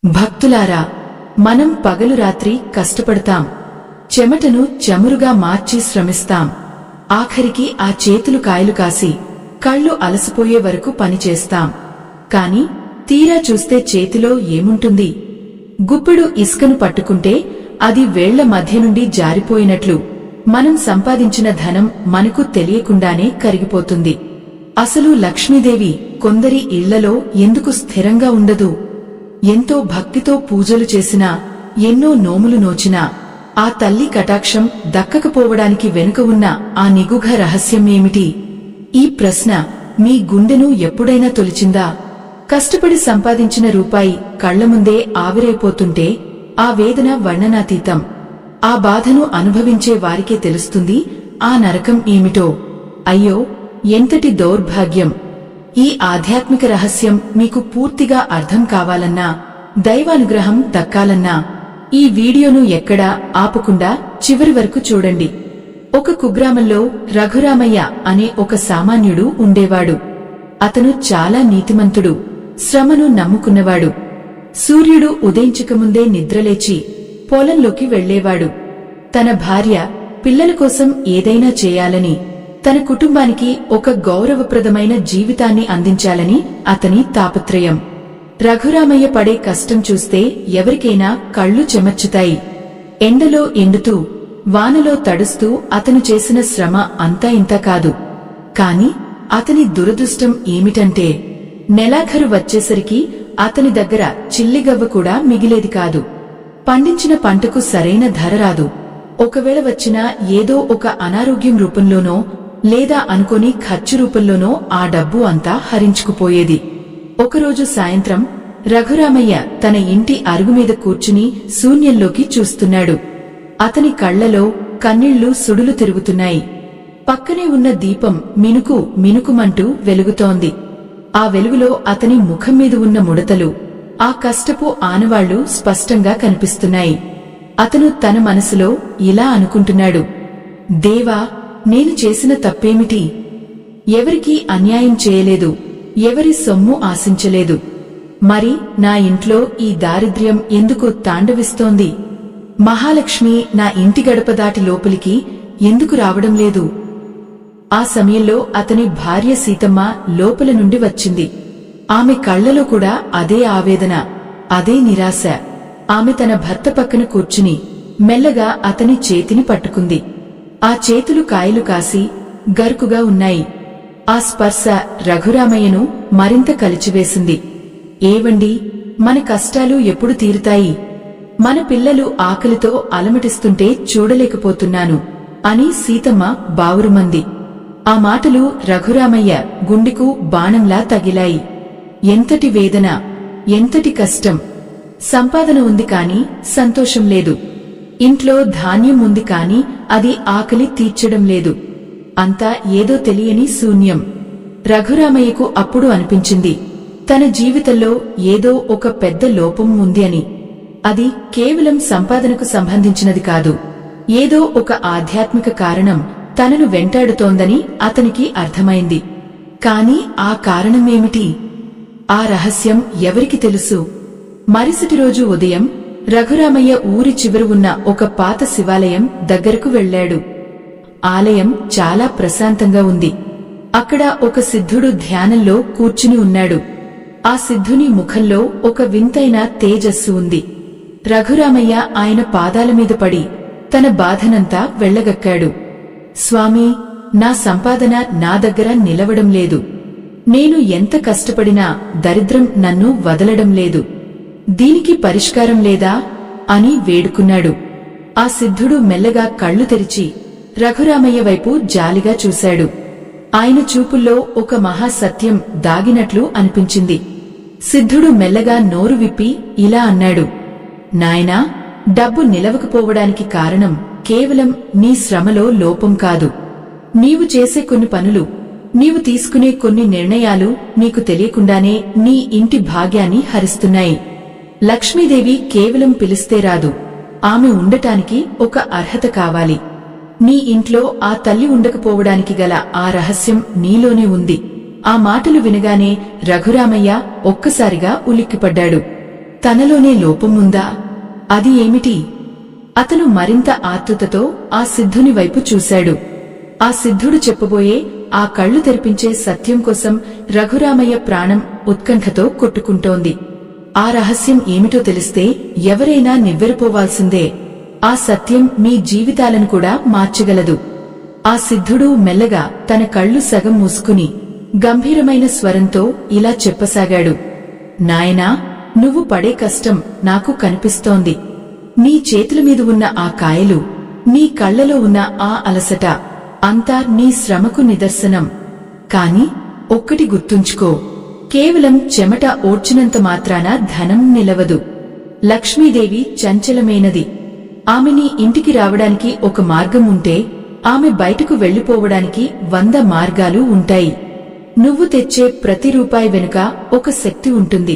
భక్తులారా, మనం పగలు రాత్రి కష్టపడతాం, చెమటను చమురుగా మార్చి శ్రమిస్తాం. ఆఖరికి ఆ చేతులు కాయలు కాసి కళ్ళు అలసిపోయే వరకు పనిచేస్తాం. కాని తీరా చూస్తే చేతిలో ఏముంటుంది? గుప్పెడు ఇసుకను పట్టుకుంటే అది వేళ్ల మధ్య నుండి జారిపోయినట్లు మనం సంపాదించిన ధనం మనకు తెలియకుండానే కరిగిపోతుంది. అసలు లక్ష్మీదేవి కొందరి ఇళ్లలో ఎందుకు స్థిరంగా ఉండదు? ఎంతో భక్తితో పూజలు చేసినా, ఎన్నో నోములు నోచినా ఆ తల్లి కటాక్షం దక్కకపోవడానికి వెనుక ఉన్న ఆ నిగూఢ రహస్యం ఏమిటి? ఈ ప్రశ్న మీ గుండెను ఎప్పుడైనా తొలిచిందా? కష్టపడి సంపాదించిన రూపాయి కళ్లముందే ఆవిరైపోతుంటే ఆ వేదన వర్ణనాతీతం. ఆ బాధను అనుభవించే వారికే తెలుస్తుంది ఆ నరకం ఏమిటో. అయ్యో, ఎంతటి దౌర్భాగ్యం! ఈ ఆధ్యాత్మిక రహస్యం మీకు పూర్తిగా అర్థం కావాలన్నా, దైవానుగ్రహం దక్కాలన్నా ఈ వీడియోను ఎక్కడా ఆపకుండా చివరి వరకు చూడండి. ఒక కుగ్రామంలో రఘురామయ్య అనే ఒక సామాన్యుడు ఉండేవాడు. అతను చాలా నీతిమంతుడు, శ్రమను నమ్ముకున్నవాడు. సూర్యుడు ఉదయించకముందే నిద్రలేచి పొలంలోకి వెళ్లేవాడు. తన భార్య, పిల్లల కోసం ఏదైనా చేయాలని, తన కుటుంబానికి ఒక గౌరవప్రదమైన జీవితాన్ని అందించాలని అతని తాపత్రయం. రఘురామయ్య పడే కష్టం చూస్తే ఎవరికైనా కళ్ళు చెమర్చుతాయి. ఎండలో ఎండుతూ, వానలో తడుస్తూ అతను చేసిన శ్రమ అంతా ఇంత కాదు. కాని అతని దురదృష్టం ఏమిటంటే, నెలాఖరు వచ్చేసరికి అతని దగ్గర చిల్లిగవ్వ కూడా మిగిలేది కాదు. పండించిన పంటకు సరైన ధర రాదు. ఒకవేళ వచ్చినా ఏదో ఒక అనారోగ్యం రూపంలోనో లేదా అనుకోని ఖర్చు రూపంలోనో ఆ డబ్బు అంతా హరించుకుపోయేది. ఒకరోజు సాయంత్రం రఘురామయ్య తన ఇంటి అరుగుమీద కూర్చుని శూన్యంలోకి చూస్తున్నాడు. అతని కళ్లలో కన్నీళ్లు సుడులు తిరుగుతున్నాయి. పక్కనే ఉన్న దీపం మినుకు మినుకుమంటూ వెలుగుతోంది. ఆ వెలుగులో అతని ముఖం మీద ఉన్న ముడతలు, ఆ కష్టపు ఆనవాళ్లు స్పష్టంగా కనిపిస్తున్నాయి. అతను తన మనసులో ఇలా అనుకుంటున్నాడు: దేవా, నేను చేసిన తప్పేమిటి? ఎవరికీ అన్యాయం చేయలేదు, ఎవరి సొమ్ము ఆశించలేదు. మరి నా ఇంట్లో ఈ దారిద్ర్యం ఎందుకు తాండవిస్తోంది? మహాలక్ష్మి నా ఇంటి గడప దాటి లోపలికి ఎందుకు రావడం లేదు? ఆ సమయంలో అతని భార్య సీతమ్మ లోపల నుండి వచ్చింది. ఆమె కళ్లలో కూడా అదే ఆవేదన, అదే నిరాశ. ఆమె తన భర్త పక్కన కూర్చుని మెల్లగా అతని చేతిని పట్టుకుంది. ఆ చేతులు కాయలు కాసి గరుకుగా ఉన్నాయి. ఆ స్పర్శ రఘురామయ్యను మరింత కలిచివేసింది. ఏవండి, మన కష్టాలు ఎప్పుడు తీరుతాయి? మన పిల్లలు ఆకలితో అలమటిస్తుంటే చూడలేకపోతున్నాను అని సీతమ్మ బావురుమంది. ఆ మాటలు రఘురామయ్య గుండెకు బాణంలా తగిలాయి. ఎంతటి వేదన, ఎంతటి కష్టం! సంపాదన ఉంది కాని సంతోషం లేదు. ఇంట్లో ధాన్యం ఉంది కాని అది ఆకలి తీర్చడం లేదు. అంతా ఏదో తెలియని శూన్యం. రఘురామయ్యకు అప్పుడు అనిపించింది, తన జీవితంలో ఏదో ఒక పెద్ద లోపం ఉంది అని. అది కేవలం సంపాదనకు సంబంధించినది కాదు, ఏదో ఒక ఆధ్యాత్మిక కారణం తనను వెంటాడుతోందని అతనికి అర్థమైంది. కాని ఆ కారణమేమిటి? ఆ రహస్యం ఎవరికి తెలుసు? మరుసటి రోజు ఉదయం రఘురామయ్య ఊరి చివర ఉన్న ఒక పాత శివాలయం దగ్గరకు వెళ్లాడు. ఆలయం చాలా ప్రశాంతంగా ఉంది. అక్కడ ఒక సిద్ధుడు ధ్యానంలో కూర్చుని ఉన్నాడు. ఆ సిద్ధుని ముఖంలో ఒక వింతైన తేజస్సు ఉంది. రఘురామయ్య ఆయన పాదాల మీద పడి తన బాధనంతా వెళ్లగక్కాడు. స్వామీ, నా సంపాదన నా దగ్గర నిలవడం లేదు. నేను ఎంత కష్టపడినా దరిద్రం నన్ను వదలడం లేదు. దీనికి పరిష్కారం లేదా అని వేడుకున్నాడు. ఆ సిద్ధుడు మెల్లగా కళ్ళు తెరిచి రఘురామయ్య వైపు జాలిగా చూశాడు. ఆయన చూపుల్లో ఒక మహాసత్యం దాగినట్లు అనిపించింది. సిద్ధుడు మెల్లగా నోరు విప్పి ఇలా అన్నాడు: నాయనా, డబ్బు నిలవకపోవడానికి కారణం కేవలం నీ శ్రమలో లోపం కాదు. నీవు చేసే కొన్ని పనులు, నీవు తీసుకునే కొన్ని నిర్ణయాలు నీకు తెలియకుండానే నీ ఇంటి భాగ్యాన్ని హరిస్తున్నాయి. లక్ష్మీదేవి కేవలం పిలిస్తే రాదు, ఆమె ఉండటానికి ఒక అర్హత కావాలి. నీ ఇంట్లో ఆ తల్లి ఉండకపోవడానికి గల ఆ రహస్యం నీలోనే ఉంది. ఆ మాటలు వినగానే రఘురామయ్య ఒక్కసారిగా ఉలిక్కిపడ్డాడు. తనలోనే లోపముందా? అది ఏమిటి? అతను మరింత ఆతృతతో ఆ సిద్ధుని వైపు చూశాడు. ఆ సిద్ధుడు చెప్పబోయే ఆ కళ్లు తెరిపించే సత్యం కోసం రఘురామయ్య ప్రాణం ఉత్కంఠతో కొట్టుకుంటోంది. ఆ రహస్యం ఏమిటో తెలిస్తే ఎవరైనా నివ్వెరపోవాల్సిందే. ఆ సత్యం మీ జీవితాలను కూడా మార్చగలదు. ఆ సిద్ధుడు మెల్లగా తన కళ్ళు సగం మూసుకుని గంభీరమైన స్వరంతో ఇలా చెప్పసాగాడు. నాయనా, నువ్వు పడే కష్టం నాకు కనిపిస్తోంది. నీ చేతుల మీద ఉన్న ఆ కాయలు, నీ కళ్లలో ఉన్న ఆ అలసట అంతా నీ శ్రమకు నిదర్శనం. కాని ఒక్కటి గుర్తుంచుకో, కేవలం చెమట ఓడ్చినంత మాత్రాన ధనం నిలవదు. లక్ష్మీదేవి చంచలమైనది. ఆమె నీ ఇంటికి రావడానికి ఒక మార్గం ఉంటే ఆమె బయటకు వెళ్లిపోవడానికి 100 మార్గాలు ఉంటాయి. నువ్వు తెచ్చే ప్రతి రూపాయి వెనుక ఒక శక్తి ఉంటుంది.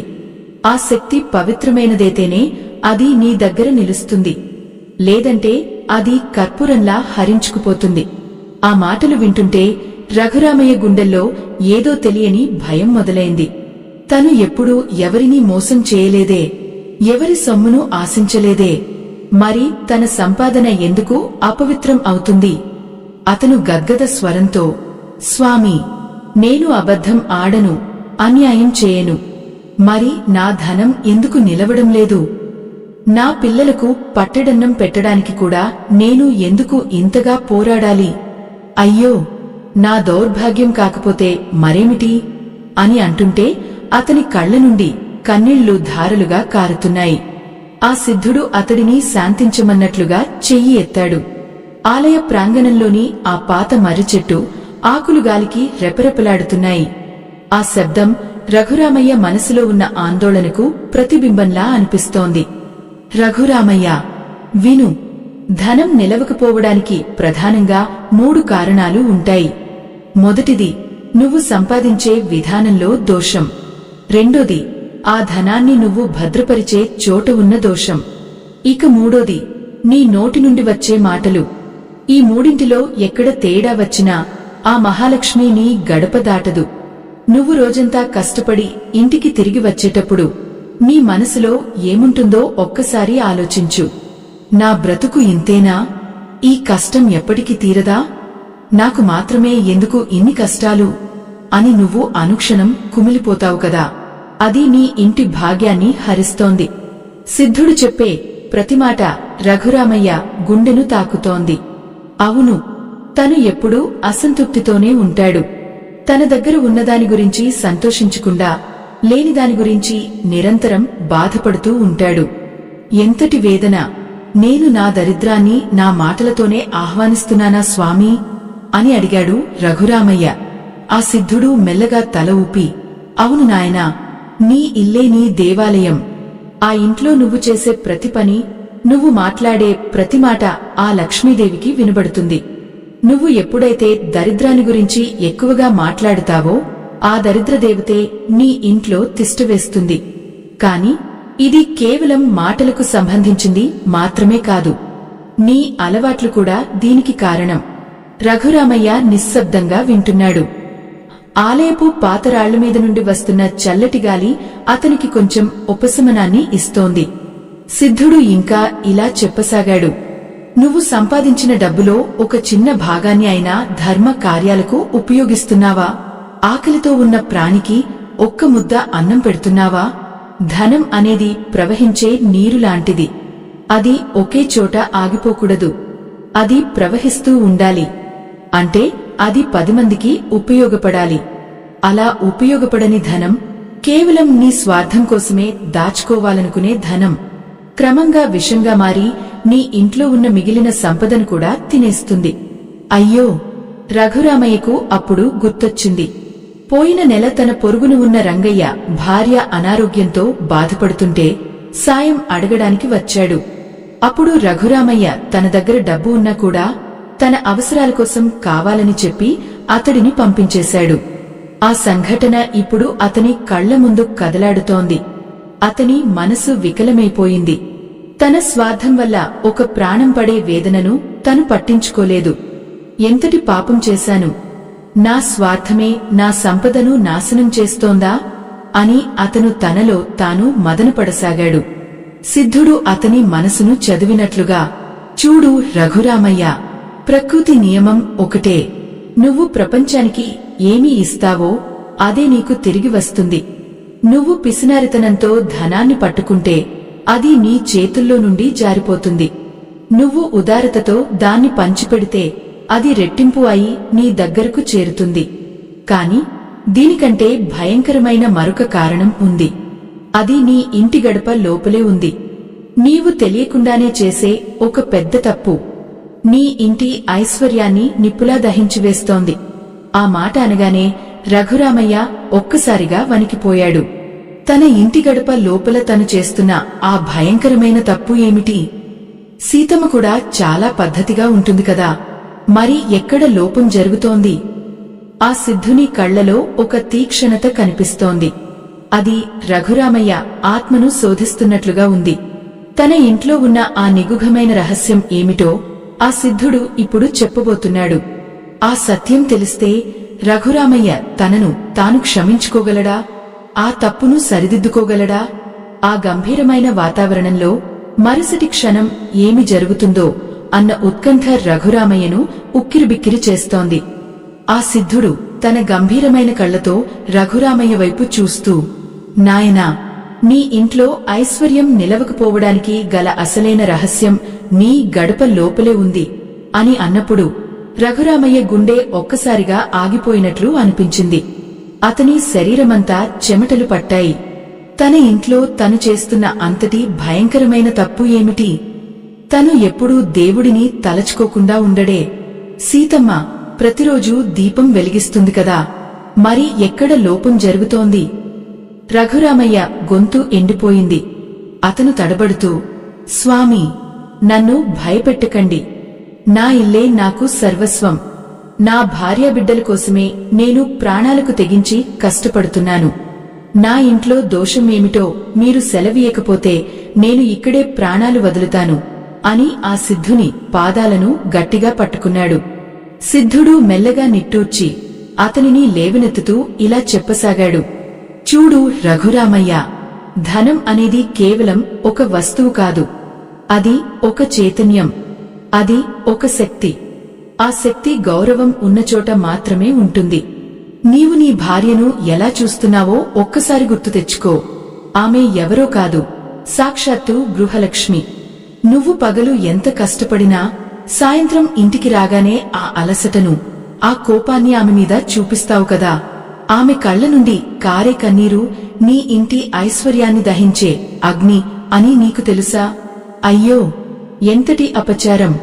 ఆ శక్తి పవిత్రమైనదైతేనే అది నీ దగ్గర నిలుస్తుంది. లేదంటే అది కర్పూరంలా హరించుకుపోతుంది. ఆ మాటలు వింటుంటే రఘురామయ్య గుండెల్లో ఏదో తెలియని భయం మొదలైంది. తను ఎప్పుడూ ఎవరినీ మోసం చేయలేదే, ఎవరి సొమ్మును ఆశించలేదే, మరి తన సంపాదన ఎందుకు అపవిత్రం అవుతుంది? అతను గద్గద స్వరంతో, స్వామి, నేను అబద్ధం ఆడను, అన్యాయం చేయను. మరి నా ధనం ఎందుకు నిలవడం లేదు? నా పిల్లలకు పట్టెడన్నం పెట్టడానికి కూడా నేను ఎందుకు ఇంతగా పోరాడాలి? అయ్యో, నా దౌర్భాగ్యం కాకపోతే మరేమిటి అని అంటుంటే అతని కళ్ల నుండి కన్నీళ్లు ధారలుగా కారుతున్నాయి. ఆ సిద్ధుడు అతడిని శాంతించమన్నట్లుగా చెయ్యి ఎత్తాడు. ఆలయ ప్రాంగణంలోని ఆ పాత మర్రిచెట్టు ఆకులు గాలికి రెపరెపలాడుతున్నాయి. ఆ శబ్దం రఘురామయ్య మనసులో ఉన్న ఆందోళనకు ప్రతిబింబంలా అనిపిస్తోంది. రఘురామయ్య, విను. ధనం నిలవకపోవడానికి ప్రధానంగా 3 కారణాలు ఉంటాయి. మొదటిది, నువ్వు సంపాదించే విధానంలో దోషం. రెండోది, ఆ ధనాన్ని నువ్వు భద్రపరిచే చోట ఉన్న దోషం. ఇక మూడోది, నీ నోటి నుండి వచ్చే మాటలు. ఈ మూడింటిలో ఎక్కడ తేడా వచ్చినా ఆ మహాలక్ష్మి నీ గడప దాటదు. నువ్వు రోజంతా కష్టపడి ఇంటికి తిరిగి వచ్చేటప్పుడు నీ మనసులో ఏముంటుందో ఒక్కసారి ఆలోచించు. నా బ్రతుకు ఇంతేనా? ఈ కష్టం ఎప్పటికి తీరదా? నాకు మాత్రమే ఎందుకు ఇన్ని కష్టాలు అని నువ్వు అనుక్షణం కుమిలిపోతావు కదా. అది నీ ఇంటి భాగ్యాన్ని హరిస్తోంది. సిద్ధుడు చెప్పే ప్రతిమాట రఘురామయ్య గుండెను తాకుతోంది. అవును, తను ఎప్పుడూ అసంతృప్తితోనే ఉంటాడు. తన దగ్గర ఉన్నదాని గురించి సంతోషించకుండా లేనిదాని గురించి నిరంతరం బాధపడుతూ ఉంటాడు. ఎంతటి వేదన! నేను నా దరిద్రాన్ని నా మాటలతోనే ఆహ్వానిస్తున్నానా స్వామీ అని అడిగాడు రఘురామయ్య. ఆ సిద్ధుడు మెల్లగా తల ఊపి, అవును నాయనా, నీ ఇల్లే నీ దేవాలయం. ఆ ఇంట్లో నువ్వు చేసే ప్రతి పని, నువ్వు మాట్లాడే ప్రతి మాట ఆ లక్ష్మీదేవికి వినబడుతుంది. నువ్వు ఎప్పుడైతే దరిద్రాన్ని గురించి ఎక్కువగా మాట్లాడుతావో ఆ దరిద్రదేవతే నీ ఇంట్లో తిష్టవేస్తుంది. కాని ఇది కేవలం మాటలకు సంబంధించింది మాత్రమే కాదు, నీ అలవాట్లు కూడా దీనికి కారణం. రఘురామయ్య నిశ్శబ్దంగా వింటున్నాడు. ఆలయపు పాతరాళ్ల మీద నుండి వస్తున్న చల్లటి గాలి అతనికి కొంచెం ఉపశమనాన్ని ఇస్తోంది. సిద్ధుడు ఇంకా ఇలా చెప్పసాగాడు. నువ్వు సంపాదించిన డబ్బులో ఒక చిన్న భాగాన్ని అయినా ధర్మ కార్యాలకు ఉపయోగిస్తున్నావా? ఆకలితో ఉన్న ప్రాణికి ఒక్క ముద్ద అన్నం పెడుతున్నావా? ధనం అనేది ప్రవహించే నీరులాంటిది. అది ఒకే చోట ఆగిపోకూడదు. అది ప్రవహిస్తూ ఉండాలి. అంటే అది 10 మందికి ఉపయోగపడాలి. అలా ఉపయోగపడని ధనం కేవలం నీ స్వార్థం కోసమే దాచుకోవాలనుకునే ధనం క్రమంగా విషంగా మారి నీ ఇంట్లో ఉన్న మిగిలిన సంపదను కూడా తినేస్తుంది. అయ్యో! రఘురామయ్యకు అప్పుడు గుర్తొచ్చింది. పోయిన నెల తన పొరుగున ఉన్న రంగయ్య భార్య అనారోగ్యంతో బాధపడుతుంటే సాయం అడగడానికి వచ్చాడు. అప్పుడు రఘురామయ్య తన దగ్గర డబ్బు ఉన్నా కూడా తన అవసరాల కోసం కావాలని చెప్పి అతడిని పంపించేశాడు. ఆ సంఘటన ఇప్పుడు అతని కళ్ల ముందు కదలాడుతోంది. అతని మనసు వికలమైపోయింది. తన స్వార్థం వల్ల ఒక ప్రాణం పడే వేదనను తను పట్టించుకోలేదు. ఎంతటి పాపం చేశాను! నా స్వార్థమే నా సంపదను నాశనం చేస్తోందా? అని అతను తనలో తాను మదనపడసాగాడు. సిద్ధుడు అతని మనసును చదివినట్లుగా, చూడు రఘురామయ్య, ప్రకృతి నియమం ఒకటే. నువ్వు ప్రపంచానికి ఏమి ఇస్తావో అదే నీకు తిరిగి వస్తుంది. నువ్వు పిసినారితనంతో ధనాన్ని పట్టుకుంటే అది నీ చేతుల్లో నుండి జారిపోతుంది. నువ్వు ఉదారతతో దాన్ని పంచిపెడితే అది రెట్టింపు అయి నీ దగ్గరకు చేరుతుంది. కాని దీనికంటే భయంకరమైన మరొక కారణం ఉంది. అది నీ ఇంటి గడప లోపలే ఉంది. నీవు తెలియకుండానే చేసే ఒక పెద్ద తప్పు నీ ఇంటి ఐశ్వర్యాన్ని నిప్పులా దహించివేస్తోంది. ఆ మాట అనగానే రఘురామయ్య ఒక్కసారిగా వణికిపోయాడు. తన ఇంటి గడప లోపల తను చేస్తున్న ఆ భయంకరమైన తప్పు ఏమిటి? సీతమ్మ కూడా చాలా పద్ధతిగా ఉంటుంది కదా, మరి ఎక్కడ లోపం జరుగుతోంది? ఆ సిద్ధుని కళ్లలో ఒక తీక్షణత కనిపిస్తోంది. అది రఘురామయ్య ఆత్మను శోధిస్తున్నట్లుగా ఉంది. తన ఇంట్లో ఉన్న ఆ నిగూఢమైన రహస్యం ఏమిటో ఆ సిద్ధుడు ఇప్పుడు చెప్పబోతున్నాడు. ఆ సత్యం తెలిస్తే రఘురామయ్య తనను తాను క్షమించుకోగలడా? ఆ తప్పును సరిదిద్దుకోగలడా? ఆ గంభీరమైన వాతావరణంలో మరుసటి క్షణం ఏమి జరుగుతుందో అన్న ఉత్కంఠ రఘురామయ్యను ఉక్కిరిబిక్కిరి చేస్తోంది. ఆ సిద్ధుడు తన గంభీరమైన కళ్లతో రఘురామయ్య వైపు చూస్తూ, నాయనా, నీ ఇంట్లో ఐశ్వర్యం నిలవకపోవడానికి గల అసలైన రహస్యం నీ గడప లోపలే ఉంది అని అన్నప్పుడు రఘురామయ్య గుండె ఒక్కసారిగా ఆగిపోయినట్లు అనిపించింది. అతని శరీరమంతా చెమటలు పట్టాయి. తన ఇంట్లో తను చేస్తున్న అంతటి భయంకరమైన తప్పు ఏమిటి? తను ఎప్పుడూ దేవుడిని తలచుకోకుండా ఉండడే. సీతమ్మ ప్రతిరోజూ దీపం వెలిగిస్తుంది కదా, మరి ఎక్కడ లోపం జరుగుతోంది? రఘురామయ్య గొంతు ఎండిపోయింది. అతను తడబడుతూ, స్వామి, నన్ను భయపెట్టకండి. నా ఇల్లే నాకు సర్వస్వం. నా భార్యాబిడ్డల కోసమే నేను ప్రాణాలకు తెగించి కష్టపడుతున్నాను. నా ఇంట్లో దోషమేమిటో మీరు సెలవీయకపోతే నేను ఇక్కడే ప్రాణాలు వదులుతాను అని ఆ సిద్ధుని పాదాలను గట్టిగా పట్టుకున్నాడు. సిద్ధుడు మెల్లగా నిట్టూర్చి అతనిని లేవనెత్తుతూ ఇలా చెప్పసాగాడు. చూడు రఘురామయ్య, ధనం అనేది కేవలం ఒక వస్తువు కాదు. అది ఒక చైతన్యం. అది ఒక శక్తి. ఆ శక్తి గౌరవం ఉన్నచోట మాత్రమే ఉంటుంది. నీవు నీ భార్యను ఎలా చూస్తున్నావో ఒక్కసారి గుర్తు తెచ్చుకో. ఆమె ఎవరో కాదు, సాక్షాత్తు గృహలక్ష్మి. నువ్వు పగలు ఎంత కష్టపడినా సాయంత్రం ఇంటికి రాగానే ఆ అలసటను, ఆ కోపాన్ని ఆమె మీద చూపిస్తావు కదా. ఆమె కళ్ల నుండి కారే కన్నీరు నీ ఇంటి ఐశ్వర్యాన్ని దహించే అగ్ని అని నీకు తెలుసా? అయ్యో, ఎంతటి అపచారం!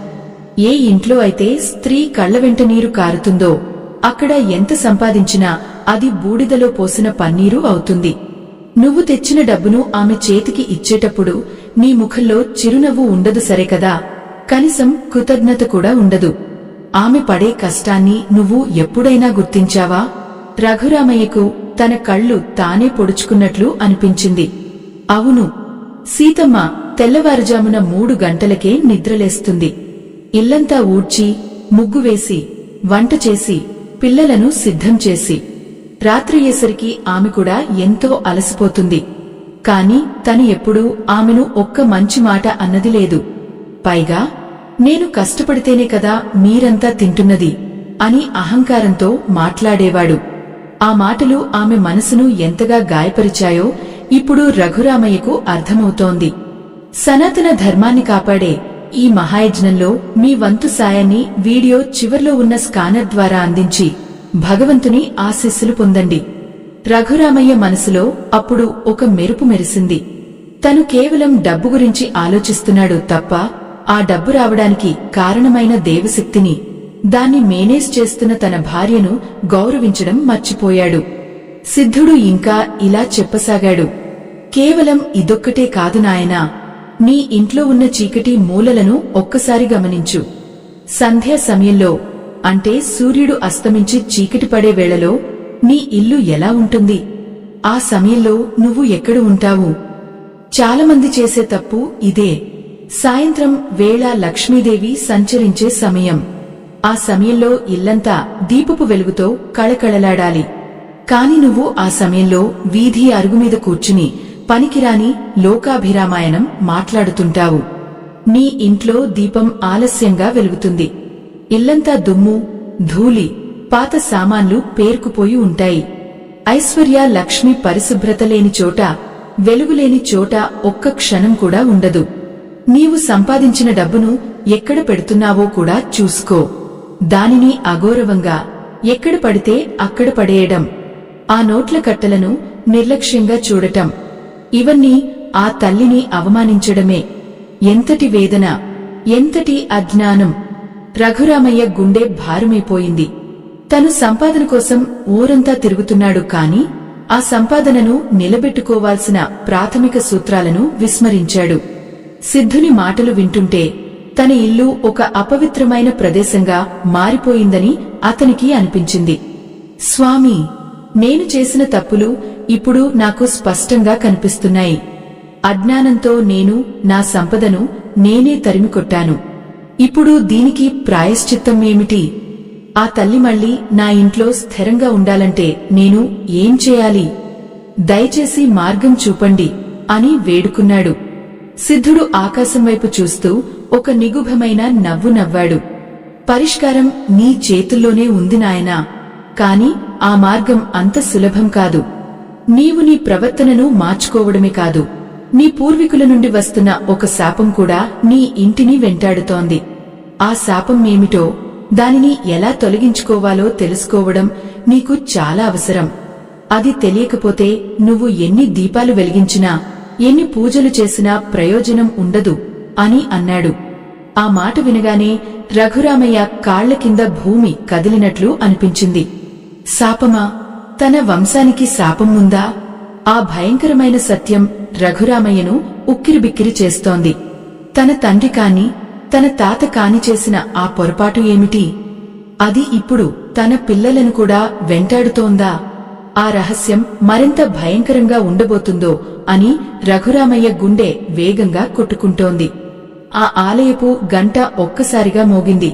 ఏ ఇంట్లో అయితే స్త్రీ కళ్ల వెంట నీరు కారుతుందో అక్కడ ఎంత సంపాదించినా అది బూడిదలో పోసిన పన్నీరు అవుతుంది. నువ్వు తెచ్చిన డబ్బును ఆమె చేతికి ఇచ్చేటప్పుడు నీ ముఖంలో చిరునవ్వు ఉండదు సరే కదా, కనీసం కృతజ్ఞత కూడా ఉండదు. ఆమె పడే కష్టాన్ని నువ్వు ఎప్పుడైనా గుర్తించావా? రఘురామయ్యకు తన కళ్ళు తానే పొడుచుకున్నట్లు అనిపించింది. అవును, సీతమ్మ తెల్లవారుజామున 3 గంటలకే నిద్రలేస్తుంది. ఇల్లంతా ఊడ్చి, ముగ్గువేసి, వంట చేసి, పిల్లలను సిద్ధం చేసి, రాత్రయ్యేసరికి ఆమె కూడా ఎంతో అలసిపోతుంది. కాని తను ఎప్పుడూ ఆమెను ఒక్క మంచి మాట అన్నది లేదు. పైగా నేను కష్టపడితేనే కదా మీరంతా తింటున్నది అని అహంకారంతో మాట్లాడేవాడు. ఆ మాటలు ఆమె మనసును ఎంతగా గాయపరిచాయో ఇప్పుడు రఘురామయ్యకు అర్థమవుతోంది. సనాతన ధర్మాన్ని కాపాడే ఈ మహాయజ్ఞంలో మీ వంతు సాయాన్ని వీడియో చివర్లో ఉన్న స్కానర్ ద్వారా అందించి భగవంతుని ఆశీస్సులు పొందండి. రఘురామయ్య మనసులో అప్పుడు ఒక మెరుపు మెరిసింది. తను కేవలం డబ్బు గురించి ఆలోచిస్తున్నాడు తప్ప ఆ డబ్బు రావడానికి కారణమైన దేవశక్తిని, దాన్ని మేనేజ్ చేస్తున్న తన భార్యను గౌరవించడం మర్చిపోయాడు. సిద్ధుడు ఇంకా ఇలా చెప్పసాగాడు. కేవలం ఇదొక్కటే కాదు నాయనా, నీ ఇంట్లో ఉన్న చీకటి మూలలను ఒక్కసారి గమనించు. సంధ్యా సమయంలో, అంటే సూర్యుడు అస్తమించి చీకటి పడే వేళలో నీ ఇల్లు ఎలా ఉంటుంది? ఆ సమయంలో నువ్వు ఎక్కడ ఉంటావు? చాలామంది చేసే తప్పు ఇదే. సాయంత్రం వేళ లక్ష్మీదేవి సంచరించే సమయం. ఆ సమయంలో ఇల్లంతా దీపపు వెలుగుతో కళకళలాడాలి. కాని నువ్వు ఆ సమయంలో వీధి అరుగుమీద కూర్చుని పనికిరాని లోకాభిరామాయణం మాట్లాడుతుంటావు. నీ ఇంట్లో దీపం ఆలస్యంగా వెలుగుతుంది. ఇల్లంతా దుమ్ము, ధూళి, పాత సామాన్లు పేరుకుపోయి ఉంటాయి. ఐశ్వర్య, లక్ష్మి పరిశుభ్రత లేని చోట, వెలుగులేని చోట ఒక్క క్షణం కూడా ఉండదు. నీవు సంపాదించిన డబ్బును ఎక్కడ పెడుతున్నావో కూడా చూసుకో. దానిని అగౌరవంగా ఎక్కడ పడితే అక్కడ పడేయడం, ఆ నోట్ల కట్టలను నిర్లక్ష్యంగా చూడటం, ఇవన్నీ ఆ తల్లిని అవమానించడమే. ఎంతటి వేదన, ఎంతటి అజ్ఞానం! రఘురామయ్య గుండె భారమైపోయింది. తను సంపాదన కోసం ఊరంతా తిరుగుతున్నాడు, కాని ఆ సంపాదనను నిలబెట్టుకోవాల్సిన ప్రాథమిక సూత్రాలను విస్మరించాడు. సిద్ధుని మాటలు వింటుంటే తన ఇల్లు ఒక అపవిత్రమైన ప్రదేశంగా మారిపోయిందని అతనికి అనిపించింది. స్వామీ, నేను చేసిన తప్పులు ఇప్పుడు నాకు స్పష్టంగా కనిపిస్తున్నాయి. అజ్ఞానంతో నేను నా సంపదను నేనే తరిమికొట్టాను. ఇప్పుడు దీనికి ప్రాయశ్చిత్తం ఏమిటి? ఆ తల్లి మళ్ళీ నా ఇంట్లో స్థిరంగా ఉండాలంటే నేను ఏం చేయాలి? దయచేసి మార్గం చూపండి అని వేడుకున్నాడు. సిద్ధుడు ఆకాశం వైపు చూస్తూ ఒక నిగుభమైన నవ్వు నవ్వాడు. పరిష్కారం నీ చేతుల్లోనే ఉంది నాయనా, కాని ఆ మార్గం అంత సులభం కాదు. నీవు నీ ప్రవర్తనను మార్చుకోవడమే కాదు, నీ పూర్వీకుల నుండి వస్తున్న ఒక శాపం కూడా నీ ఇంటిని వెంటాడుతోంది. ఆ శాపం ఏమిటో, దానిని ఎలా తొలగించుకోవాలో తెలుసుకోవడం నీకు చాలా అవసరం. అది తెలియకపోతే నువ్వు ఎన్ని దీపాలు వెలిగించినా, ఎన్ని పూజలు చేసినా ప్రయోజనం ఉండదు అని అన్నాడు. ఆ మాట వినగానే రఘురామయ్య కాళ్ల కింద భూమి కదిలినట్లు అనిపించింది. శాపమా? తన వంశానికి శాపం ఉందా? ఆ భయంకరమైన సత్యం రఘురామయ్యను ఉక్కిరిబిక్కిరి చేస్తోంది. తన తండ్రి కాని, తన తాత కాని చేసిన ఆ పొరపాటు ఏమిటి? అది ఇప్పుడు తన పిల్లలను కూడా వెంటాడుతోందా? ఆ రహస్యం మరింత భయంకరంగా ఉండబోతుందో అని రఘురామయ్య గుండె వేగంగా కొట్టుకుంటోంది. ఆ ఆలయపు గంట ఒక్కసారిగా మోగింది.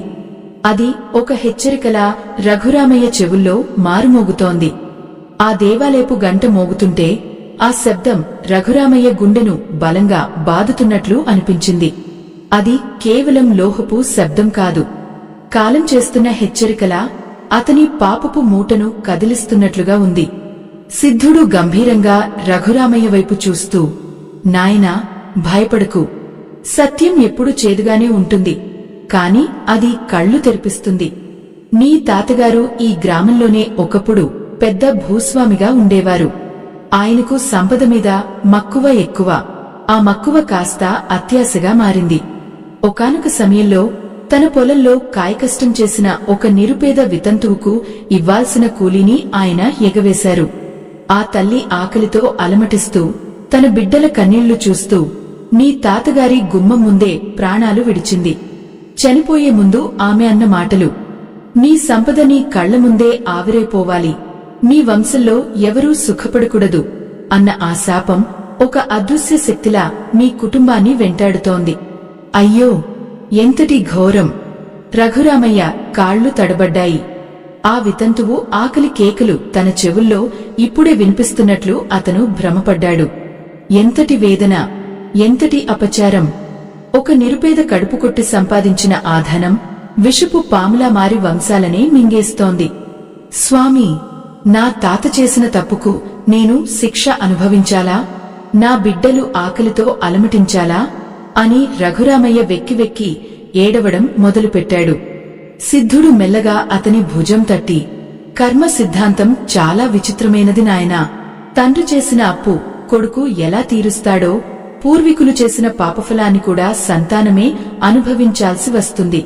అది ఒక హెచ్చరికలా రఘురామయ్య చెవుల్లో మారుమోగుతోంది. ఆ దేవాలయపు గంట మోగుతుంటే ఆ శబ్దం రఘురామయ్య గుండెను బలంగా బాదుతున్నట్లు అనిపించింది. అది కేవలం లోహపు శబ్దం కాదు, కాలం చేస్తున్న హెచ్చరికలా అతని పాపపు మూటను కదిలిస్తున్నట్లుగా ఉంది. సిద్ధుడు గంభీరంగా రఘురామయ్య వైపు చూస్తూ, నాయనా, భయపడకు. సత్యం ఎప్పుడు చేదుగానే ఉంటుంది, కాని అది కళ్ళు తెరిపిస్తుంది. నీ తాతగారు ఈ గ్రామంలోనే ఒకప్పుడు పెద్ద భూస్వామిగా ఉండేవారు. ఆయనకు సంపద మీద మక్కువ ఎక్కువ. ఆ మక్కువ కాస్త అత్యాశగా మారింది. ఒకానొక సమయంలో తన పొలంలో కాయకష్టం చేసిన ఒక నిరుపేద వితంతువుకు ఇవ్వాల్సిన కూలీని ఆయన ఎగవేశారు. ఆ తల్లి ఆకలితో అలమటిస్తూ తన బిడ్డల కన్నీళ్లు చూస్తూ నీ తాతగారి గుమ్మం ముందే ప్రాణాలు విడిచింది. చనిపోయే ముందు ఆమె అన్న మాటలు, నీ సంపద నీ కళ్ల ముందే ఆవిరైపోవాలి, నీ వంశంలో ఎవరూ సుఖపడకూడదు అన్న ఆ శాపం ఒక అదృశ్య శక్తిలా మీ కుటుంబాన్ని వెంటాడుతోంది. అయ్యో, ఎంతటి ఘోరం! రఘురామయ్య కాళ్లు తడబడ్డాయి. ఆ వితంతువు ఆకలి కేకలు తన చెవుల్లో ఇప్పుడే వినిపిస్తున్నట్లు అతను భ్రమపడ్డాడు. ఎంతటి వేదన, ఎంతటి అపచారం! ఒక నిరుపేద కడుపు కొట్టి సంపాదించిన ఆ ధనం విషపు పాములా మారి వంశాలనే మింగేస్తోంది. స్వామీ, నా తాత చేసిన తప్పుకు నేను శిక్ష అనుభవించాలా? నా బిడ్డలు ఆకలితో అలమటించాలా? అని రఘురామయ్య వెక్కి వెక్కి ఏడవడం మొదలుపెట్టాడు. సిద్ధుడు మెల్లగా అతని భుజం తట్టి, కర్మ సిద్ధాంతం చాలా విచిత్రమైనది నాయనా. తండ్రి చేసిన అప్పు కొడుకు ఎలా తీరుస్తాడో, పూర్వీకులు చేసిన పాపఫలాన్ని కూడా సంతానమే అనుభవించాల్సి వస్తుంది.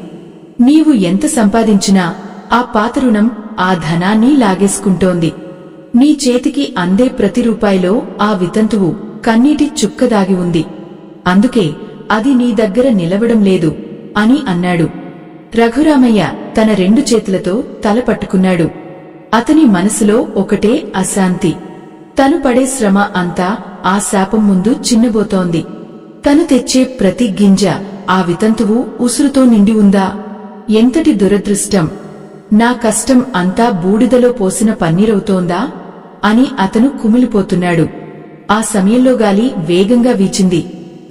నీవు ఎంత సంపాదించినా ఆ పాత రుణం ఆ ధనాన్ని లాగేసుకుంటోంది. నీ చేతికి అందే ప్రతి రూపాయిలో ఆ వితంతువు కన్నీటి చుక్క దాగి ఉంది. అందుకే అది నీ దగ్గర నిలవడం లేదు అని అన్నాడు. రఘురామయ్య తన రెండు చేతులతో తల పట్టుకున్నాడు. అతని మనసులో ఒకటే అశాంతి. తను పడే శ్రమ అంతా ఆ శాపం ముందు చిన్నబోతోంది. తను తెచ్చే ప్రతి గింజ ఆ వితంతువు ఉసురుతో నిండి ఉందా? ఎంతటి దురదృష్టం! నా కష్టం అంతా బూడిదలో పోసిన పన్నీరవుతోందా? అని అతను కుమిలిపోతున్నాడు. ఆ సమయంలో గాలి వేగంగా వీచింది.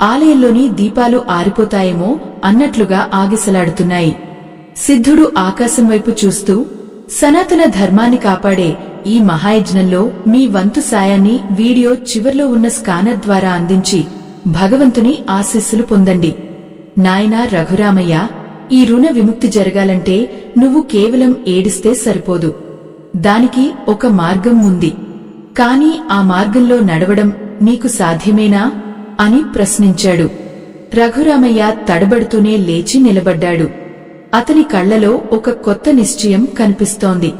ఆలయంలోని దీపాలు ఆరిపోతాయేమో అన్నట్లుగా ఆగిసలాడుతున్నాయి. సిద్ధుడు ఆకాశం వైపు చూస్తూ, సనాతన ధర్మాన్ని కాపాడే ఈ మహాయజ్ఞంలో మీ వంతు సాయాన్ని వీడియో చివర్లో ఉన్న స్కానర్ ద్వారా అందించి భగవంతుని ఆశీస్సులు పొందండి. నాయనా రఘురామయ్య, ఈ రుణ విముక్తి జరగాలంటే నువ్వు కేవలం ఏడిస్తే సరిపోదు. దానికి ఒక మార్గం ఉంది. కాని ఆ మార్గంలో నడవడం నీకు సాధ్యమేనా అని ప్రశ్నించాడు. రఘురామయ్య తడబడుతూనే లేచి నిలబడ్డాడు. అతని కళ్లలో ఒక కొత్త నిశ్చయం కనిపిస్తోంది.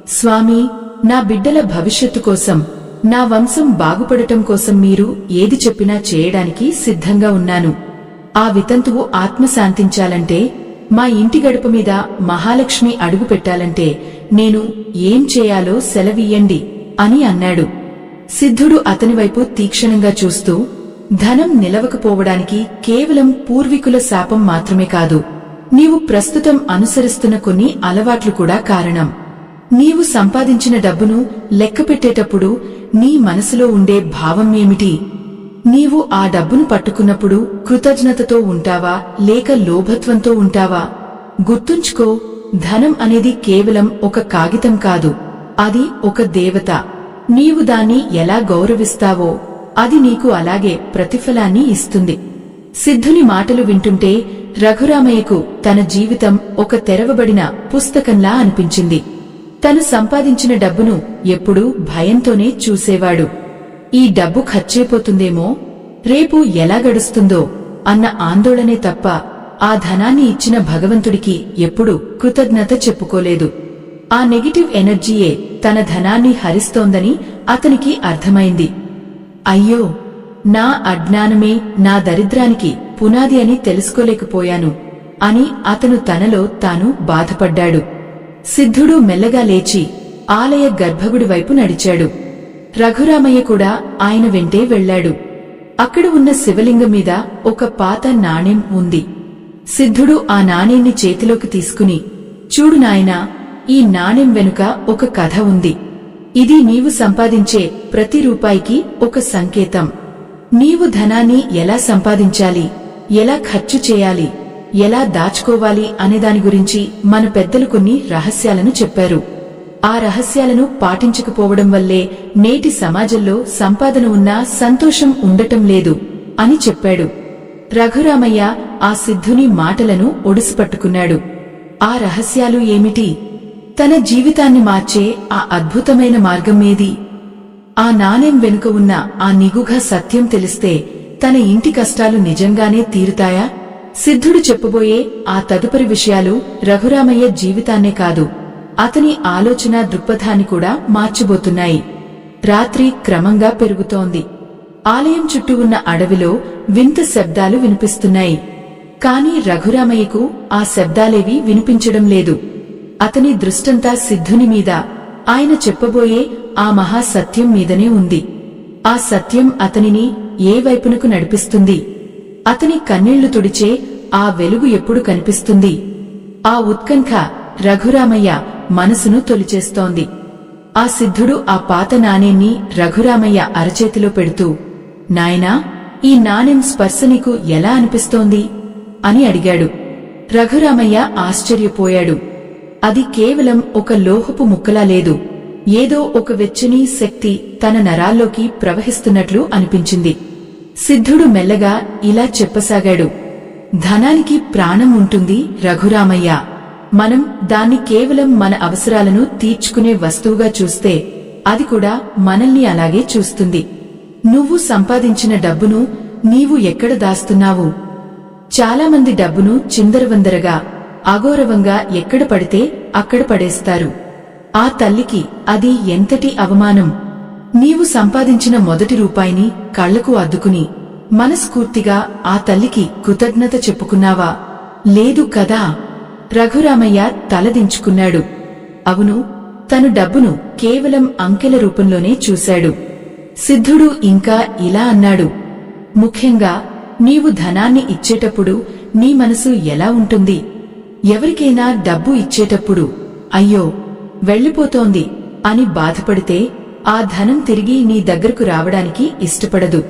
స్వామీ, నా బిడ్డల భవిష్యత్తు కోసం, నా వంశం బాగుపడటం కోసం మీరు ఏది చెప్పినా చేయడానికి సిద్ధంగా ఉన్నాను. ఆ వితంతువు ఆత్మ శాంతించాలంటే, మా ఇంటి గడప మీద మహాలక్ష్మి అడుగు పెట్టాలంటే నేను ఏం చేయాలో సెలవియ్యండి అని అన్నాడు. సిద్ధుడు అతనివైపు తీక్షణంగా చూస్తూ, ధనం నిలవకపోవడానికి కేవలం పూర్వీకుల శాపం మాత్రమే కాదు, నీవు ప్రస్తుతం అనుసరిస్తున్న కొన్ని అలవాట్లు కూడా కారణం. నీవు సంపాదించిన డబ్బును లెక్కపెట్టేటప్పుడు నీ మనసులో ఉండే భావం ఏమిటి? నీవు ఆ డబ్బును పట్టుకున్నప్పుడు కృతజ్ఞతతో ఉంటావా లేక లోభత్వంతో ఉంటావా? గుర్తుంచుకో, ధనం అనేది కేవలం ఒక కాగితం కాదు, అది ఒక దేవత. నీవు దాన్ని ఎలా గౌరవిస్తావో అది నీకు అలాగే ప్రతిఫలాన్ని ఇస్తుంది. సిద్ధుని మాటలు వింటుంటే రఘురామయ్యకు తన జీవితం ఒక తెరవబడిన పుస్తకంలా అనిపించింది. తను సంపాదించిన డబ్బును ఎప్పుడూ భయంతోనే చూసేవాడు. ఈ డబ్బు ఖర్చైపోతుందేమో, రేపు ఎలా గడుస్తుందో అన్న ఆందోళనే తప్ప ఆ ధనాన్ని ఇచ్చిన భగవంతుడికి ఎప్పుడూ కృతజ్ఞత చెప్పుకోలేదు. ఆ నెగిటివ్ ఎనర్జీయే తన ధనాన్ని హరిస్తోందని అతనికి అర్థమైంది. అయ్యో, నా అజ్ఞానమే నా దరిద్రానికి పునాది అని తెలుసుకోలేకపోయాను అని అతను తనలో తాను బాధపడ్డాడు. సిద్ధుడు మెల్లగా లేచి ఆలయ గర్భగుడి వైపు నడిచాడు. రఘురామయ్య కూడా ఆయన వెంటే వెళ్లాడు. అక్కడ ఉన్న శివలింగం మీద ఒక పాత నాణెం ఉంది. సిద్ధుడు ఆ నాణేన్ని చేతిలోకి తీసుకుని, చూడు నాయనా, ఈ నాణెం వెనుక ఒక కథ ఉంది. ఇది నీవు సంపాదించే ప్రతి రూపాయికి ఒక సంకేతం. నీవు ధనాన్ని ఎలా సంపాదించాలి, ఎలా ఖర్చు చేయాలి, ఎలా దాచుకోవాలి అనేదాని గురించి మన పెద్దలు కొన్ని రహస్యాలను చెప్పారు. ఆ రహస్యాలను పాటించకపోవడం వల్లే నేటి సమాజంలో సంపాదన ఉన్నా సంతోషం ఉండటం లేదు అని చెప్పాడు. రఘురామయ్య ఆ సిద్ధుని మాటలను ఒడిసిపట్టుకున్నాడు. ఆ రహస్యాలు ఏమిటి? తన జీవితాన్ని మార్చే ఆ అద్భుతమైన మార్గం ఏది? ఆ నాణెం వెనుక ఉన్న ఆ నిగూఢ సత్యం తెలిస్తే తన ఇంటి కష్టాలు నిజంగానే తీరుతాయా? సిద్ధుడు చెప్పబోయే ఆ తదుపరి విషయాలు రఘురామయ్య జీవితాన్నే కాదు, అతని ఆలోచన దృక్పథాన్ని కూడా మార్చబోతున్నాయి. రాత్రి క్రమంగా పెరుగుతోంది. ఆలయం చుట్టూ ఉన్న అడవిలో వింత శబ్దాలు వినిపిస్తున్నాయి. కాని రఘురామయ్యకు ఆ శబ్దాలేవీ వినిపించడం లేదు. అతని దృష్టంతా సిద్ధుని మీద, ఆయన చెప్పబోయే ఆ మహాసత్యం మీదనే ఉంది. ఆ సత్యం అతనిని ఏ వైపునకు నడిపిస్తుంది? అతని కన్నీళ్లు తుడిచే ఆ వెలుగు ఎప్పుడు కనిపిస్తుంది? ఆ ఉత్కంఠ రఘురామయ్య మనసును తొలిచేస్తోంది. ఆ సిద్ధుడు ఆ పాత నాణేన్ని రఘురామయ్య అరచేతిలో పెడుతూ, నాయనా, ఈ నాణెం స్పర్శ నీకు ఎలా అనిపిస్తోంది అని అడిగాడు. రఘురామయ్య ఆశ్చర్యపోయాడు. అది కేవలం ఒక లోహపు ముక్కలా లేదు, ఏదో ఒక వెచ్చని శక్తి తన నరాల్లోకి ప్రవహిస్తున్నట్లు అనిపించింది. సిద్ధుడు మెల్లగా ఇలా చెప్పసాగాడు, ధనానికి ప్రాణం ఉంటుంది రఘురామయ్య. మనం దాన్ని కేవలం మన అవసరాలను తీర్చుకునే వస్తువుగా చూస్తే అది కూడా మనల్ని అలాగే చూస్తుంది. నువ్వు సంపాదించిన డబ్బును నీవు ఎక్కడ దాస్తున్నావు? చాలామంది డబ్బును చిందరవందరగా, అగౌరవంగా ఎక్కడ పడితే అక్కడ పడేస్తారు. ఆ తల్లికి అది ఎంతటి అవమానం! నీవు సంపాదించిన మొదటి రూపాయిని కళ్లకు అద్దుకుని మనస్ఫూర్తిగా ఆ తల్లికి కృతజ్ఞత చెప్పుకున్నావా? లేదు కదా? రఘురామయ్య తలదించుకున్నాడు. అవును, తను డబ్బును కేవలం అంకెల రూపంలోనే చూశాడు. సిద్ధుడు ఇంకా ఇలా అన్నాడు, ముఖ్యంగా నీవు ధనాన్ని ఇచ్చేటప్పుడు నీ మనసు ఎలా ఉంటుంది? ఎవరికైనా డబ్బు ఇచ్చేటప్పుడు అయ్యో వెళ్ళిపోతోంది అని బాధపడితే ఆ ధనం తిరిగి నీ దగ్గరకు రావడానికి ఇష్టపడదు.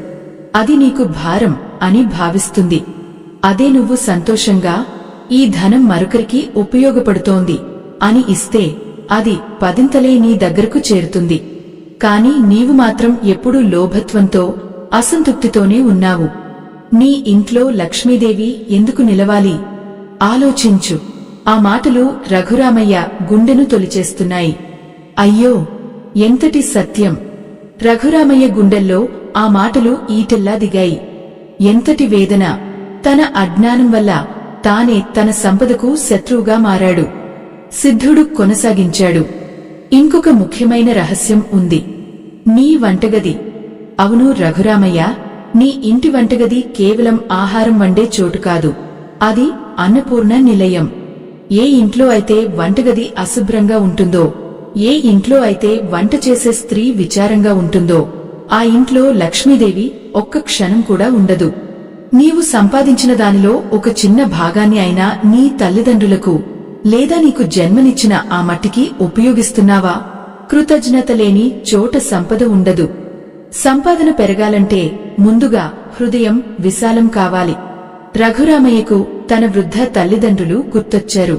అది నీకు భారం అని భావిస్తుంది. అదే నువ్వు సంతోషంగా ఈ ధనం మరొకరికి ఉపయోగపడుతోంది అని ఇస్తే అది పదింతలే నీ దగ్గరకు చేరుతుంది. కాని నీవు మాత్రం ఎప్పుడూ లోభత్వంతో అసంతృప్తితోనే ఉన్నావు. నీ ఇంట్లో లక్ష్మీదేవి ఎందుకు నిలవాలి? ఆలోచించు. ఆ మాటలు రఘురామయ్య గుండెను తొలిచేస్తున్నాయి. అయ్యో, ఎంతటి సత్యం! రఘురామయ్య గుండెల్లో ఆ మాటలు ఈటెల్లా దిగాయి. ఎంతటి వేదన! తన అజ్ఞానం వల్ల తానే తన సంపదకు శత్రువుగా మారాడు. సిద్ధుడు కొనసాగించాడు. ఇంకొక ముఖ్యమైన రహస్యం ఉంది. నీ వంటగది. అవును రఘురామయ్య, నీ ఇంటి వంటగది కేవలం ఆహారం వండే చోటు కాదు. అది అన్నపూర్ణ నిలయం. ఏ ఇంట్లో అయితే వంటగది అశుభ్రంగా ఉంటుందో, ఏ ఇంట్లో అయితే వంట చేసే స్త్రీ విచారంగా ఉంటుందో, ఆ ఇంట్లో లక్ష్మీదేవి ఒక్క క్షణం కూడా ఉండదు. నీవు సంపాదించిన దానిలో ఒక చిన్న భాగాన్ని అయినా నీ తల్లిదండ్రులకు లేదా నీకు జన్మనిచ్చిన ఆ మట్టికి ఉపయోగిస్తున్నావా? కృతజ్ఞత లేని చోట సంపద ఉండదు. సంపాదన పెరగాలంటే ముందుగా హృదయం విశాలం కావాలి. రఘురామయ్యకు తన వృద్ధ తల్లిదండ్రులు గుర్తొచ్చారు.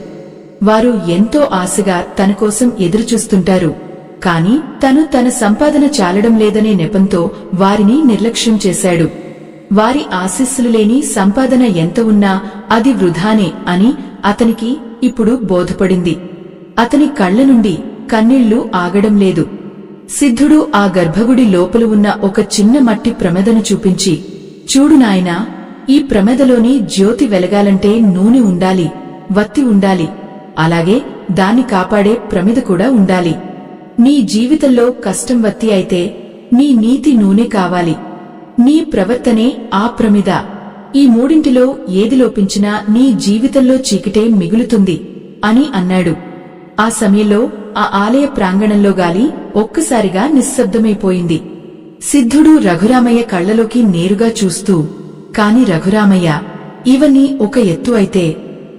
వారు ఎంతో ఆశగా తన కోసం ఎదురుచూస్తుంటారు. కాని తను తన సంపాదన చాలడం లేదనే నెపంతో వారిని నిర్లక్ష్యం చేశాడు. వారి ఆశీస్సులు లేని సంపాదన ఎంత ఉన్నా అది వృధానే అని అతనికి ఇప్పుడు బోధపడింది. అతని కళ్ల నుండి కన్నీళ్లు ఆగడం లేదు. సిద్ధుడు ఆ గర్భగుడి లోపల ఉన్న ఒక చిన్న మట్టి ప్రమిదను చూపించి, చూడు నాయనా, ఈ ప్రమిదలోని జ్యోతి వెలగాలంటే నూనె ఉండాలి, వత్తి ఉండాలి. అలాగే దాన్ని కాపాడే ప్రమిద కూడా ఉండాలి. నీ జీవితంలో కష్టం వత్తి అయితే నీ నీతి నూనె కావాలి. నీ ప్రవర్తనే ఆ ప్రమిద. ఈ మూడింటిలో ఏది లోపించినా నీ జీవితంలో చీకటే మిగులుతుంది అని అన్నాడు. ఆ సమయంలో ఆ ఆలయ ప్రాంగణంలో గాలి ఒక్కసారిగా నిశ్శబ్దమైపోయింది. సిద్ధుడు రఘురామయ్య కళ్లలోకి నేరుగా చూస్తూ, కాని రఘురామయ్య, ఇవన్నీ ఒక ఎత్తు అయితే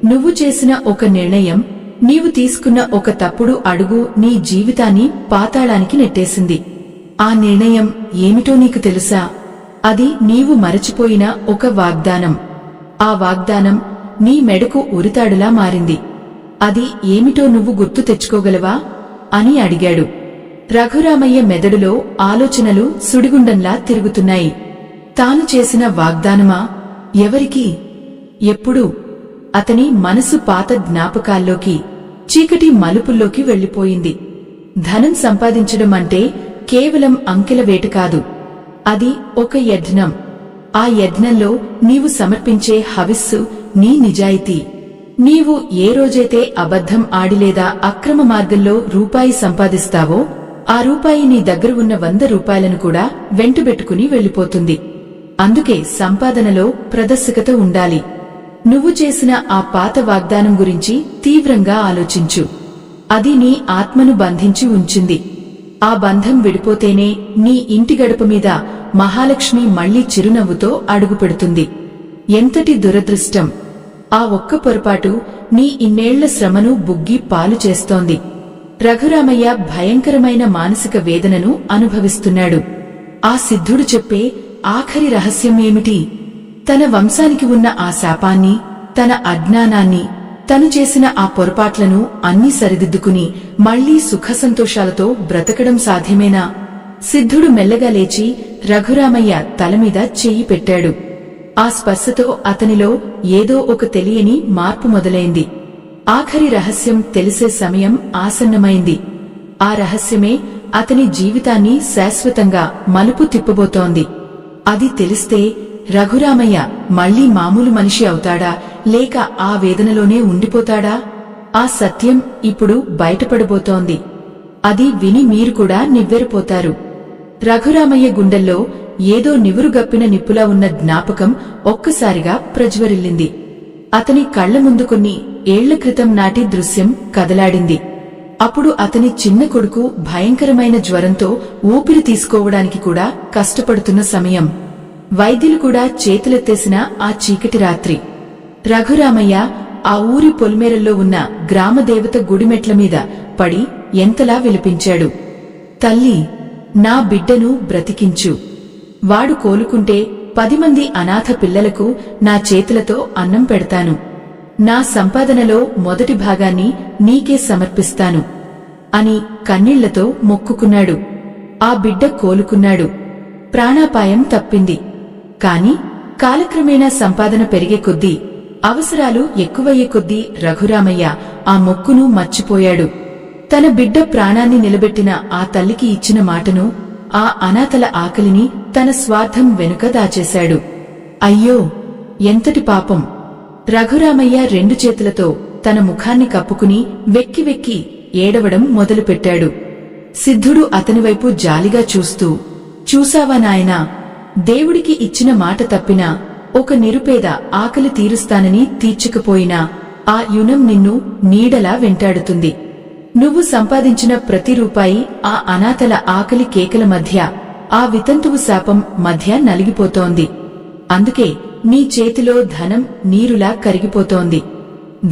నువ్వు చేసిన ఒక నిర్ణయం, నీవు తీసుకున్న ఒక తప్పుడు అడుగు నీ జీవితాన్ని పాతాళానికి నెట్టేసింది. ఆ నిర్ణయం ఏమిటో నీకు తెలుసా? అది నీవు మరచిపోయిన ఒక వాగ్దానం. ఆ వాగ్దానం నీ మెడకు ఉరితాడులా మారింది. అది ఏమిటో నువ్వు గుర్తు తెచ్చుకోగలవా అని అడిగాడు. రఘురామయ్య మెదడులో ఆలోచనలు సుడిగుండంలా తిరుగుతున్నాయి. తాను చేసిన వాగ్దానమా? ఎవరికి? ఎప్పుడు? అతని మనసు పాత జ్ఞాపకాల్లోకి, చీకటి మలుపుల్లోకి వెళ్లిపోయింది. ధనం సంపాదించడం అంటే కేవలం అంకెల వేట కాదు. అది ఒక యజ్ఞం. ఆ యజ్ఞంలో నీవు సమర్పించే హవిస్సు నీ నిజాయితీ. నీవు ఏ రోజైతే అబద్ధం ఆడిలేదా అక్రమ మార్గంలో రూపాయి సంపాదిస్తావో, ఆ రూపాయి నీ దగ్గర ఉన్న 100 రూపాయలను కూడా వెంటబెట్టుకుని వెళ్లిపోతుంది. అందుకే సంపాదనలో ప్రదర్శకత ఉండాలి. నువ్వు చేసిన ఆ పాత వాగ్దానం గురించి తీవ్రంగా ఆలోచించు. అది నీ ఆత్మను బంధించి ఉంచింది. ఆ బంధం విడిపోతేనే నీ ఇంటి గడప మీద మహాలక్ష్మి మళ్లీ చిరునవ్వుతో అడుగుపెడుతుంది. ఎంతటి దురదృష్టం! ఆ ఒక్క పొరపాటు నీ ఇన్నేళ్ల శ్రమను బుగ్గి పాలు చేస్తోంది. రఘురామయ్య భయంకరమైన మానసిక వేదనను అనుభవిస్తున్నాడు. ఆ సిద్ధుడు చెప్పే ఆఖరి రహస్యం ఏమిటి? తన వంశానికి ఉన్న ఆ శాపాన్ని, తన అజ్ఞానాన్ని, తను చేసిన ఆ పొరపాట్లను అన్నీ సరిదిద్దుకుని మళ్లీ సుఖసంతోషాలతో బ్రతకడం సాధ్యమేనా? సిద్ధుడు మెల్లగా లేచి రఘురామయ్య తలమీద చెయ్యి పెట్టాడు. ఆ స్పర్శతో అతనిలో ఏదో ఒక తెలియని మార్పు మొదలైంది. ఆఖరి రహస్యం తెలిసే సమయం ఆసన్నమైంది. ఆ రహస్యమే అతని జీవితాన్ని శాశ్వతంగా మలుపు తిప్పబోతోంది. అది తెలిస్తే రఘురామయ్య మళ్లీ మామూలు మనిషి అవుతాడా, లేక ఆ వేదనలోనే ఉండిపోతాడా? ఆ సత్యం ఇప్పుడు బయటపడబోతోంది. అది విని మీరు కూడా నివ్వెరపోతారు. రఘురామయ్య గుండెల్లో ఏదో నివురుగప్పిన నిప్పులా ఉన్న జ్ఞాపకం ఒక్కసారిగా ప్రజ్వరిల్లింది. అతని కళ్ల ముందు కొన్ని ఏళ్ల క్రితం నాటి దృశ్యం కదలాడింది. అప్పుడు అతని చిన్న కొడుకు భయంకరమైన జ్వరంతో ఊపిరి తీసుకోవడానికి కూడా కష్టపడుతున్న సమయం. వైద్యులు కూడా చేతులెత్తేసిన ఆ చీకటి రాత్రి. రఘురామయ్య ఆ ఊరి పొలిమేరల్లో ఉన్న గ్రామదేవత గుడిమెట్ల మీద పడి ఎంతలా విలపించాడు. తల్లి, నా బిడ్డను బ్రతికించు. వాడు కోలుకుంటే 10 మంది అనాథ పిల్లలకు నా చేతులతో అన్నం పెడతాను. నా సంపాదనలో మొదటి భాగాన్ని నీకే సమర్పిస్తాను అని కన్నీళ్లతో మొక్కుకున్నాడు. ఆ బిడ్డ కోలుకున్నాడు. ప్రాణాపాయం తప్పింది. కాని కాలక్రమేణా సంపాదన పెరిగే కొద్దీ, అవసరాలు ఎక్కువయ్యే కొద్దీ రఘురామయ్య ఆ మొక్కును మర్చిపోయాడు. తన బిడ్డ ప్రాణాన్ని నిలబెట్టిన ఆ తల్లికి ఇచ్చిన మాటను, ఆ అనాథల ఆకలిని తన స్వార్థం వెనుక దాచేశాడు. అయ్యో, ఎంతటి పాపం! రఘురామయ్య 2 చేతులతో తన ముఖాన్ని కప్పుకుని వెక్కి వెక్కి ఏడవడం మొదలుపెట్టాడు. సిద్ధుడు అతనివైపు జాలిగా చూస్తూ, చూసావా నాయనా, దేవుడికి ఇచ్చిన మాట తప్పినా, ఒక నిరుపేద ఆకలి తీరుస్తానని తీర్చకపోయినా ఆ యునం నిన్ను నీడలా వెంటాడుతుంది. నువ్వు సంపాదించిన ప్రతి రూపాయి ఆ అనాథల ఆకలి కేకల మధ్య, ఆ వితంతువు శాపం మధ్య నలిగిపోతోంది. అందుకే నీ చేతిలో ధనం నీరులా కరిగిపోతోంది.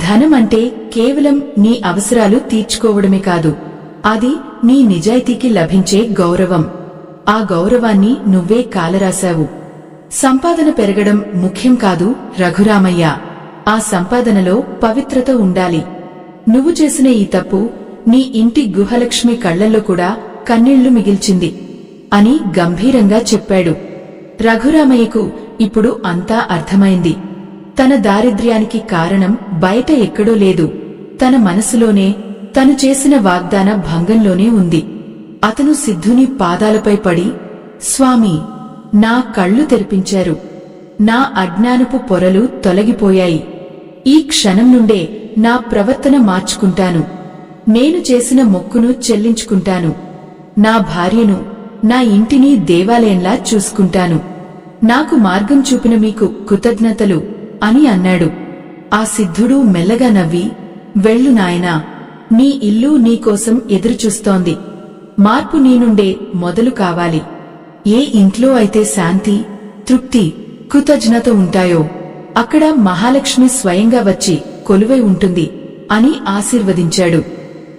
ధనం అంటే కేవలం నీ అవసరాలు తీర్చుకోవడమే కాదు, అది నీ నిజాయితీకి లభించే గౌరవం. ఆ గౌరవాన్ని నువ్వే కాలరాశావు. సంపాదన పెరగడం ముఖ్యం కాదు రఘురామయ్య, ఆ సంపాదనలో పవిత్రత ఉండాలి. నువ్వు చేసిన ఈ తప్పు నీ ఇంటి గుహలక్ష్మి కళ్లల్లో కూడా కన్నీళ్లు మిగిల్చింది అని గంభీరంగా చెప్పాడు. రఘురామయ్యకు ఇప్పుడు అంతా అర్థమైంది. తన దారిద్ర్యానికి కారణం బయట ఎక్కడో లేదు, తన మనసులోనే, తను చేసిన వాగ్దాన భంగంలోనే ఉంది. అతను సిద్ధుని పాదాలపై పడి, స్వామీ, నా కళ్ళు తెరిపించారు. నా అజ్ఞానపు పొరలు తొలగిపోయాయి. ఈ క్షణం నుండే నా ప్రవర్తన మార్చుకుంటాను. నేను చేసిన మొక్కును చెల్లించుకుంటాను. నా భార్యను, నా ఇంటిని దేవాలయంలా చూసుకుంటాను. నాకు మార్గం చూపిన మీకు కృతజ్ఞతలు అని అన్నాడు. ఆ సిద్ధుడు మెల్లగా నవ్వి, వెళ్ళు నాయనా, నీ ఇల్లు నీకోసం ఎదురుచూస్తోంది. మార్పు నీ నుండే మొదలు కావాలి. ఏ ఇంట్లో అయితే శాంతి, తృప్తి, కృతజ్ఞత ఉంటాయో అక్కడ మహాలక్ష్మి స్వయంగా వచ్చి కొలువై ఉంటుంది అని ఆశీర్వదించాడు.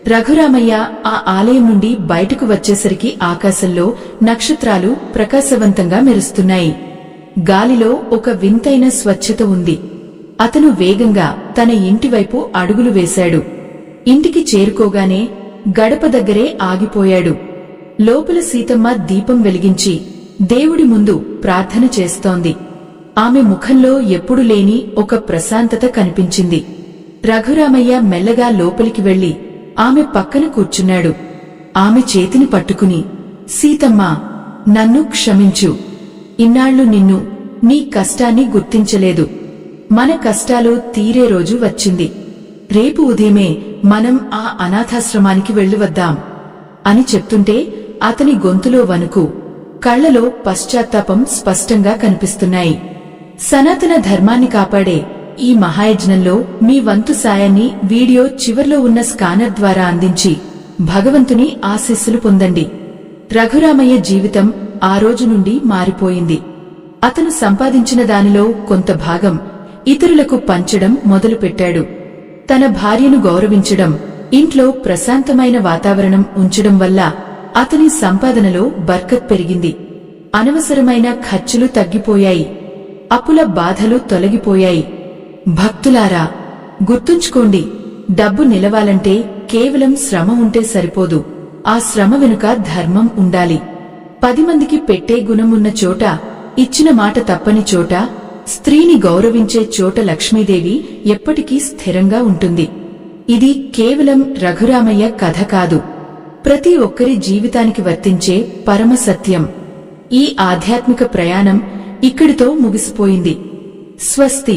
రఘురామయ్య ఆ ఆలయం నుండి బయటకు వచ్చేసరికి ఆకాశంలో నక్షత్రాలు ప్రకాశవంతంగా మెరుస్తున్నాయి. గాలిలో ఒక వింతైన స్వచ్ఛత ఉంది. అతను వేగంగా తన ఇంటివైపు అడుగులు వేశాడు. ఇంటికి చేరుకోగానే గడప దగ్గరే ఆగిపోయాడు. లోపల సీతమ్మ దీపం వెలిగించి దేవుడి ముందు ప్రార్థన చేస్తోంది. ఆమె ముఖంలో ఎప్పుడు లేని ఒక ప్రశాంతత కనిపించింది. రఘురామయ్య మెల్లగా లోపలికి వెళ్లి ఆమె పక్కన కూర్చున్నాడు. ఆమె చేతిని పట్టుకుని, సీతమ్మా, నన్ను క్షమించు. ఇన్నాళ్లు నిన్ను, నీ కష్టాన్ని గుర్తించలేదు. మన కష్టాలు తీరే రోజు వచ్చింది. రేపు ఉదయమే మనం ఆ అనాథాశ్రమానికి వెళ్లి వద్దాం అని చెప్తుంటే అతని గొంతులో వణుకు, కళ్లలో పశ్చాత్తాపం స్పష్టంగా కనిపిస్తున్నాయి. సనాతన ధర్మాన్ని కాపాడే ఈ మహాయజ్ఞంలో మీ వంతు సాయాన్ని వీడియో చివర్లో ఉన్న స్కానర్ ద్వారా అందించి భగవంతుని ఆశీస్సులు పొందండి. రఘురామయ్య జీవితం ఆ రోజు నుండి మారిపోయింది. అతను సంపాదించిన దానిలో కొంత భాగం ఇతరులకు పంచడం మొదలుపెట్టాడు. తన భార్యను గౌరవించడం, ఇంట్లో ప్రశాంతమైన వాతావరణం ఉంచడం వల్ల అతని సంపాదనలో బర్కత్ పెరిగింది. అనవసరమైన ఖర్చులు తగ్గిపోయాయి. అప్పుల బాధలు తొలగిపోయాయి. భక్తులారా, గుర్తుంచుకోండి, డబ్బు నిలవాలంటే కేవలం శ్రమ ఉంటే సరిపోదు. ఆ శ్రమ వెనుక ధర్మం ఉండాలి. 10 మందికి పెట్టే గుణమున్న చోట, ఇచ్చిన మాట తప్పని చోట, స్త్రీని గౌరవించే చోట లక్ష్మీదేవి ఎప్పటికీ స్థిరంగా ఉంటుంది. ఇది కేవలం రఘురామయ్య కథ కాదు, ప్రతి ఒక్కరి జీవితానికి వర్తించే పరమ సత్యం. ఈ ఆధ్యాత్మిక ప్రయాణం ఇక్కడితో ముగిసిపోయింది. స్వస్తి.